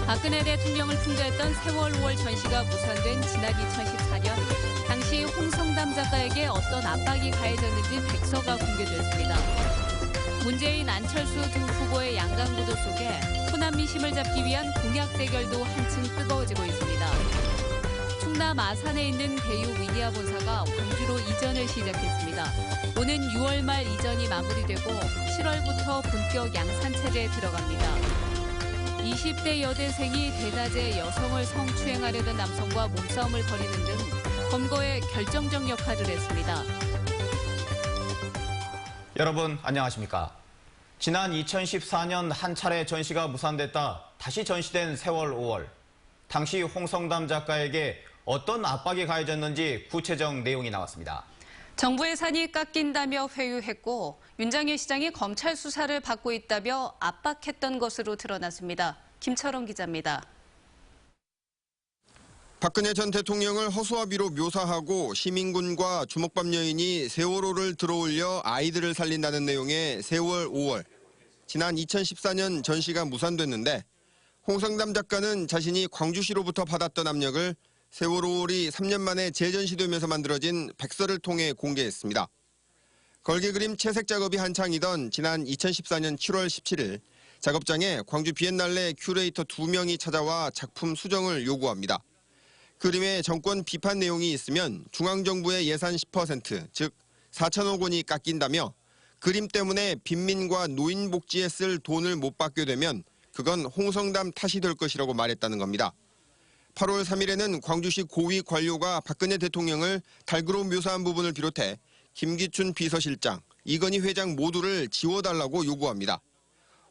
박근혜 대통령을 풍자했던 세월 5월 전시가 무산된 지난 2014년, 당시 홍성담 작가에게 어떤 압박이 가해졌는지 백서가 공개됐습니다. 문재인, 안철수 두 후보의 양강구도 속에 호남 민심을 잡기 위한 공약 대결도 한층 뜨거워지고 있습니다. 충남 아산에 있는 대유 위니아 본사가 광주로 이전을 시작했습니다. 오는 6월 말 이전이 마무리되고 7월부터 본격 양산체제에 들어갑니다. 20대 여대생이 대낮에 여성을 성추행하려던 남성과 몸싸움을 벌이는 등 검거에 결정적 역할을 했습니다. 여러분 안녕하십니까? 지난 2014년 한 차례 전시가 무산됐다 다시 전시된 세월 5월. 당시 홍성담 작가에게 어떤 압박이 가해졌는지 구체적 내용이 나왔습니다. 정부의 산이 깎인다며 회유했고 윤장현 시장이 검찰 수사를 받고 있다며 압박했던 것으로 드러났습니다. 김철원 기자입니다. 박근혜 전 대통령을 허수아비로 묘사하고 시민군과 주먹밥 여인이 세월호를 들어올려 아이들을 살린다는 내용의 세월 5월. 지난 2014년 전시가 무산됐는데 홍성담 작가는 자신이 광주시로부터 받았던 압력을 세월 5월이 3년 만에 재전시되면서 만들어진 백서를 통해 공개했습니다. 걸개 그림 채색 작업이 한창이던 지난 2014년 7월 17일 작업장에 광주 비엔날레 큐레이터 2명이 찾아와 작품 수정을 요구합니다. 그림에 정권 비판 내용이 있으면 중앙정부의 예산 10%, 즉 4천억 원이 깎인다며 그림 때문에 빈민과 노인 복지에 쓸 돈을 못 받게 되면 그건 홍성담 탓이 될 것이라고 말했다는 겁니다. 8월 3일에는 광주시 고위 관료가 박근혜 대통령을 달그로 묘사한 부분을 비롯해 김기춘 비서실장, 이건희 회장 모두를 지워달라고 요구합니다.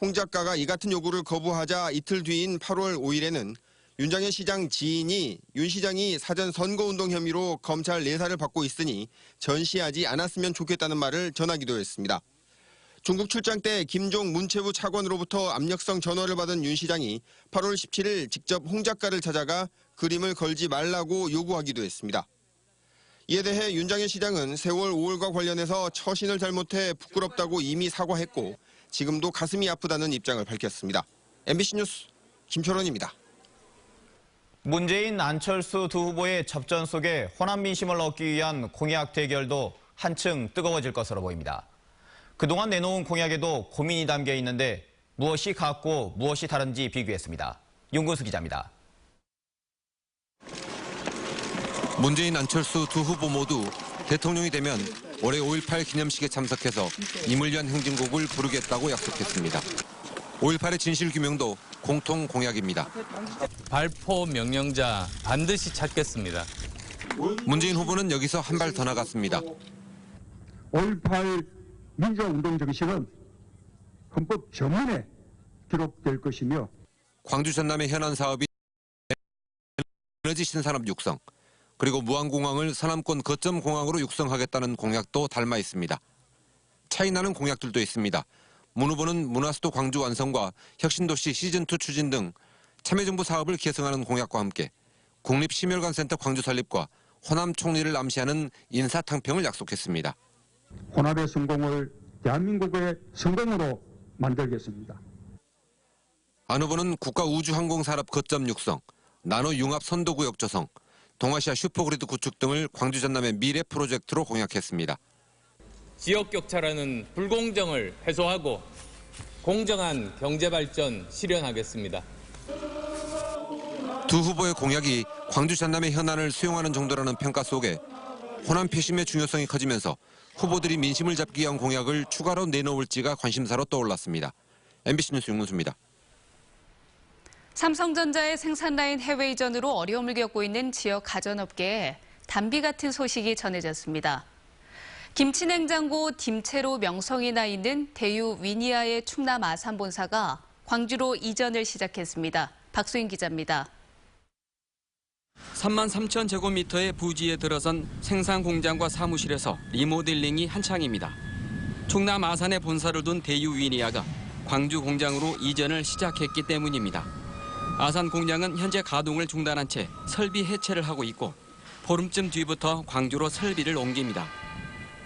홍 작가가 이 같은 요구를 거부하자 이틀 뒤인 8월 5일에는 윤장현 시장 지인이 윤 시장이 사전 선거운동 혐의로 검찰 내사를 받고 있으니 전시하지 않았으면 좋겠다는 말을 전하기도 했습니다. 중국 출장 때 김종 문체부 차관으로부터 압력성 전화를 받은 윤 시장이 8월 17일 직접 홍 작가를 찾아가 그림을 걸지 말라고 요구하기도 했습니다. 이에 대해 윤장현 시장은 세월 5월과 관련해서 처신을 잘못해 부끄럽다고 이미 사과했고 지금도 가슴이 아프다는 입장을 밝혔습니다. MBC 뉴스 김철원입니다. 문재인, 안철수 두 후보의 접전 속에 호남 민심을 얻기 위한 공약 대결도 한층 뜨거워질 것으로 보입니다. 그동안 내놓은 공약에도 고민이 담겨 있는데 무엇이 같고 무엇이 다른지 비교했습니다. 윤근수 기자입니다. 문재인, 안철수 두 후보 모두 대통령이 되면 올해 5.18 기념식에 참석해서 임을 위한 행진곡을 부르겠다고 약속했습니다. 5.18의 진실 규명도 공통 공약입니다. 발포 명령자 반드시 찾겠습니다. 문재인 후보는 여기서 한 발 더 나갔습니다. 5.18 민주화운동 정신은 헌법 전문에 기록될 것이며 광주 전남의 현안 사업이 에너지 신산업 육성, 그리고 무안공항을 서남권 거점 공항으로 육성하겠다는 공약도 닮아 있습니다. 차이 나는 공약들도 있습니다. 문 후보는 문화수도 광주 완성과 혁신도시 시즌2 추진 등 참여정부 사업을 계승하는 공약과 함께 국립심혈관센터 광주 설립과 호남 총리를 암시하는 인사탕평을 약속했습니다. 호남의 성공을 대한민국의 성공으로 만들겠습니다. 안 후보는 국가우주항공산업 거점 육성, 나노융합 선도구역 조성, 동아시아 슈퍼그리드 구축 등을 광주 전남의 미래 프로젝트로 공약했습니다. 지역격차라는 불공정을 해소하고 공정한 경제발전 실현하겠습니다. 두 후보의 공약이 광주 전남의 현안을 수용하는 정도라는 평가 속에 호남 표심의 중요성이 커지면서 후보들이 민심을 잡기 위한 공약을 추가로 내놓을지가 관심사로 떠올랐습니다. MBC 뉴스 윤근수입니다. 삼성전자의 생산 라인 해외 이전으로 어려움을 겪고 있는 지역 가전업계에 단비 같은 소식이 전해졌습니다. 김치냉장고 딤체로 명성이 나 있는 대유 위니아의 충남 아산 본사가 광주로 이전을 시작했습니다. 박수인 기자입니다. 3만 3천 제곱미터의 부지에 들어선 생산 공장과 사무실에서 리모델링이 한창입니다. 충남 아산에 본사를 둔 대유 위니아가 광주 공장으로 이전을 시작했기 때문입니다. 아산 공장은 현재 가동을 중단한 채 설비 해체를 하고 있고 보름쯤 뒤부터 광주로 설비를 옮깁니다.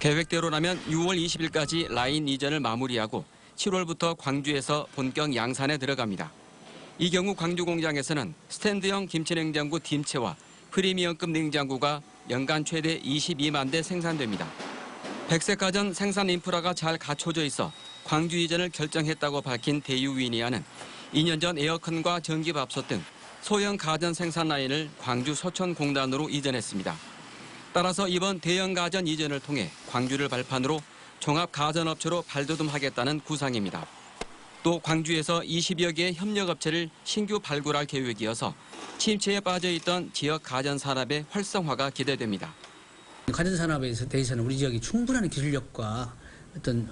계획대로라면 6월 20일까지 라인 이전을 마무리하고 7월부터 광주에서 본격 양산에 들어갑니다. 이 경우 광주 공장에서는 스탠드형 김치냉장고 딤체와 프리미엄급 냉장고가 연간 최대 22만 대 생산됩니다. 백색가전 생산 인프라가 잘 갖춰져 있어 광주 이전을 결정했다고 밝힌 대유위니아는 2년 전 에어컨과 전기밥솥 등 소형 가전 생산 라인을 광주 소천공단으로 이전했습니다. 따라서 이번 대형 가전 이전을 통해 광주를 발판으로 종합 가전업체로 발돋움하겠다는 구상입니다. 또 광주에서 20여 개의 협력업체를 신규 발굴할 계획이어서 침체에 빠져있던 지역 가전 산업의 활성화가 기대됩니다. 가전 산업에 대해서는 우리 지역이 충분한 기술력과 어떤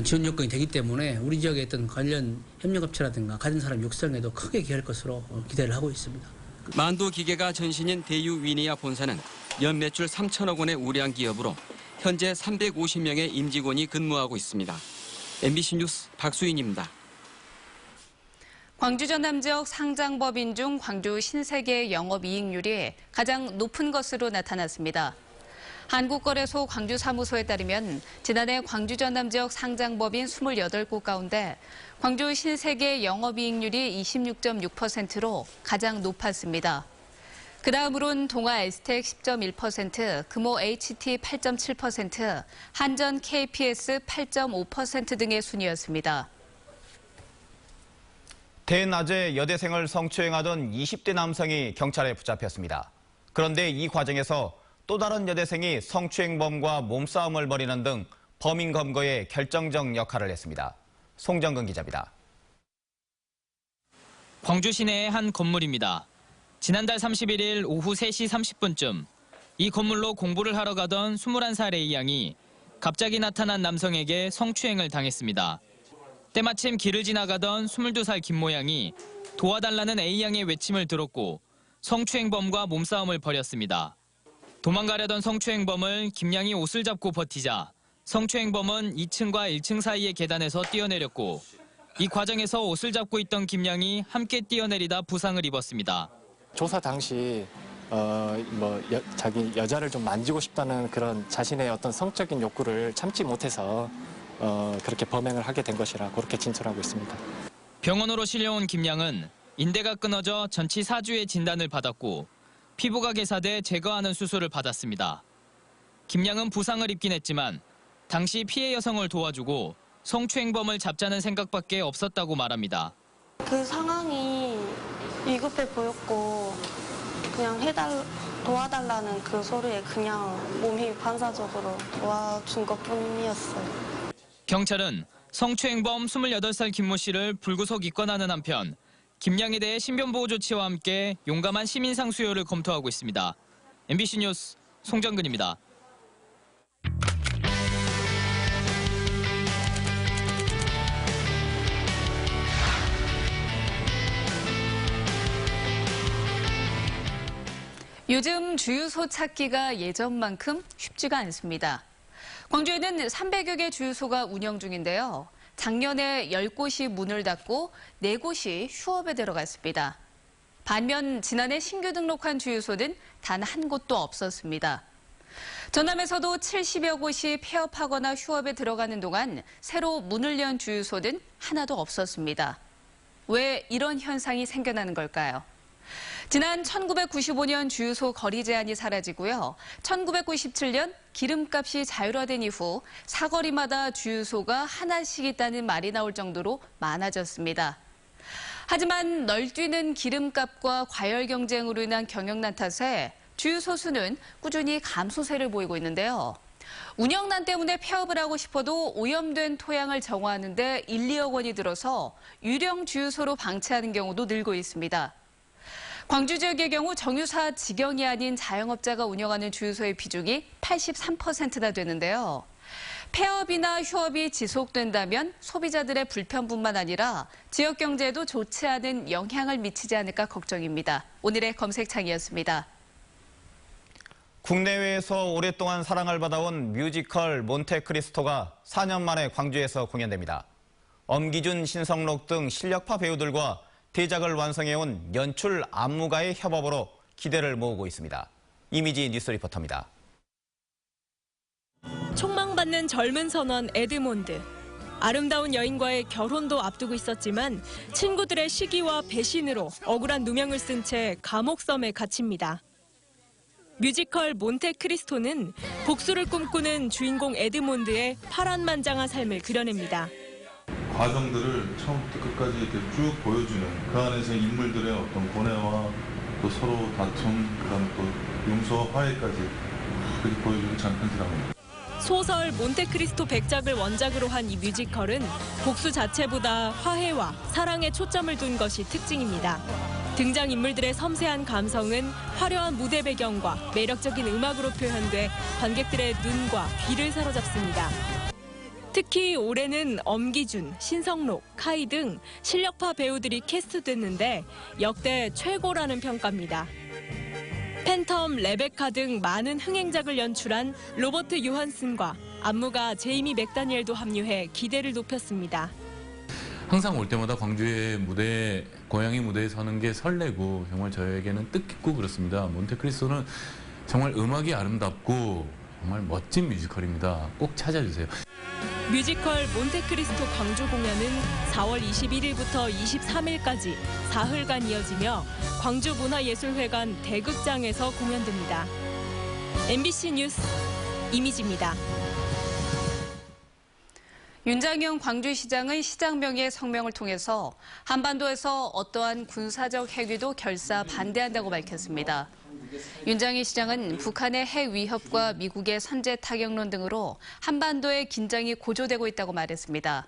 지원 요건이 되기 때문에 우리 지역의 어떤 관련 협력업체라든가 가전 산업 육성에도 크게 기여할 것으로 기대를 하고 있습니다. 만두 기계가 전신인 대유위니아 본사는 연 매출 3천억 원의 우량 기업으로 현재 350명의 임직원이 근무하고 있습니다. MBC 뉴스 박수인입니다. 광주 전남 지역 상장법인 중 광주 신세계의 영업이익률이 가장 높은 것으로 나타났습니다. 한국거래소 광주사무소에 따르면 지난해 광주 전남 지역 상장법인 28곳 가운데 광주 신세계의 영업이익률이 26.6%로 가장 높았습니다. 그 다음으론 동아 에스텍 10.1%, 금호 HT 8.7%, 한전 KPS 8.5% 등의 순이었습니다. 대낮에 여대생을 성추행하던 20대 남성이 경찰에 붙잡혔습니다. 그런데 이 과정에서 또 다른 여대생이 성추행범과 몸싸움을 벌이는 등 범인 검거에 결정적 역할을 했습니다. 송정근 기자입니다. 광주 시내의 한 건물입니다. 지난달 31일 오후 3시 30분쯤 이 건물로 공부를 하러 가던 21살 A양이 갑자기 나타난 남성에게 성추행을 당했습니다. 때마침 길을 지나가던 22살 김모양이 도와달라는 A양의 외침을 들었고 성추행범과 몸싸움을 벌였습니다. 도망가려던 성추행범을 김양이 옷을 잡고 버티자 성추행범은 2층과 1층 사이의 계단에서 뛰어내렸고 이 과정에서 옷을 잡고 있던 김양이 함께 뛰어내리다 부상을 입었습니다. 조사 당시 자기 여자를 좀 만지고 싶다는 그런 자신의 어떤 성적인 욕구를 참지 못해서 그렇게 범행을 하게 된 것이라 그렇게 진술하고 있습니다. 병원으로 실려온 김양은 인대가 끊어져 전치 4주의 진단을 받았고 피부가 개사돼 제거하는 수술을 받았습니다. 김양은 부상을 입긴 했지만 당시 피해 여성을 도와주고 성추행범을 잡자는 생각밖에 없었다고 말합니다. 그 상황이 위급해 보였고 그냥 도와달라는 그 소리에 그냥 몸이 반사적으로 도와준 것뿐이었어요. 경찰은 성추행범 28살 김모 씨를 불구속 입건하는 한편 김양에 대해 신변보호 조치와 함께 용감한 시민상 수요를 검토하고 있습니다. MBC 뉴스 송정근입니다. 요즘 주유소 찾기가 예전만큼 쉽지가 않습니다. 광주에는 300여 개 주유소가 운영 중인데요. 작년에 10곳이 문을 닫고 4곳이 휴업에 들어갔습니다. 반면 지난해 신규 등록한 주유소는 단 한 곳도 없었습니다. 전남에서도 70여 곳이 폐업하거나 휴업에 들어가는 동안 새로 문을 연 주유소는 하나도 없었습니다. 왜 이런 현상이 생겨나는 걸까요? 지난 1995년 주유소 거리 제한이 사라지고요. 1997년 기름값이 자율화된 이후 사거리마다 주유소가 하나씩 있다는 말이 나올 정도로 많아졌습니다. 하지만 널뛰는 기름값과 과열 경쟁으로 인한 경영난 탓에 주유소 수는 꾸준히 감소세를 보이고 있는데요. 운영난 때문에 폐업을 하고 싶어도 오염된 토양을 정화하는 데 1, 2억 원이 들어서 유령 주유소로 방치하는 경우도 늘고 있습니다. 광주 지역의 경우 정유사 직영이 아닌 자영업자가 운영하는 주유소의 비중이 83%나 되는데요. 폐업이나 휴업이 지속된다면 소비자들의 불편뿐만 아니라 지역 경제에도 좋지 않은 영향을 미치지 않을까 걱정입니다. 오늘의 검색창이었습니다. 국내외에서 오랫동안 사랑을 받아온 뮤지컬 몬테크리스토가 4년 만에 광주에서 공연됩니다. 엄기준, 신성록 등 실력파 배우들과 대작을 완성해온 연출 안무가의 협업으로 기대를 모으고 있습니다. 이미지 뉴스 리포터입니다. 촉망받는 젊은 선원 에드몬드. 아름다운 여인과의 결혼도 앞두고 있었지만 친구들의 시기와 배신으로 억울한 누명을 쓴 채 감옥섬에 갇힙니다. 뮤지컬 몬테크리스토는 복수를 꿈꾸는 주인공 에드몬드의 파란만장한 삶을 그려냅니다. 과정들을 처음부터 끝까지 이렇게 쭉 보여주는 그 안에서 인물들의 어떤 고뇌와 또 서로 다툼, 그다음에 또 용서와 화해까지 그렇게 보여주는 장편지랍니다. 소설 몬테크리스토 백작을 원작으로 한 이 뮤지컬은 복수 자체보다 화해와 사랑에 초점을 둔 것이 특징입니다. 등장인물들의 섬세한 감성은 화려한 무대 배경과 매력적인 음악으로 표현돼 관객들의 눈과 귀를 사로잡습니다. 특히 올해는 엄기준, 신성록, 카이 등 실력파 배우들이 캐스트됐는데 역대 최고라는 평가입니다. 팬텀, 레베카 등 많은 흥행작을 연출한 로버트 요한슨과 안무가 제이미 맥다니엘도 합류해 기대를 높였습니다. 항상 올 때마다 광주의 무대, 고향의 무대에 서는 게 설레고 정말 저에게는 뜻깊고 그렇습니다. 몬테크리스토는 정말 음악이 아름답고 정말 멋진 뮤지컬입니다. 꼭 찾아주세요. 뮤지컬 몬테크리스토 광주 공연은 4월 21일부터 23일까지 사흘간 이어지며 광주문화예술회관 대극장에서 공연됩니다. MBC 뉴스 이미지입니다. 윤장현 광주시장은 시장명의의 성명을 통해서 한반도에서 어떠한 군사적 핵위도 결사 반대한다고 밝혔습니다. 윤장현 시장은 북한의 핵 위협과 미국의 선제 타격론 등으로 한반도의 긴장이 고조되고 있다고 말했습니다.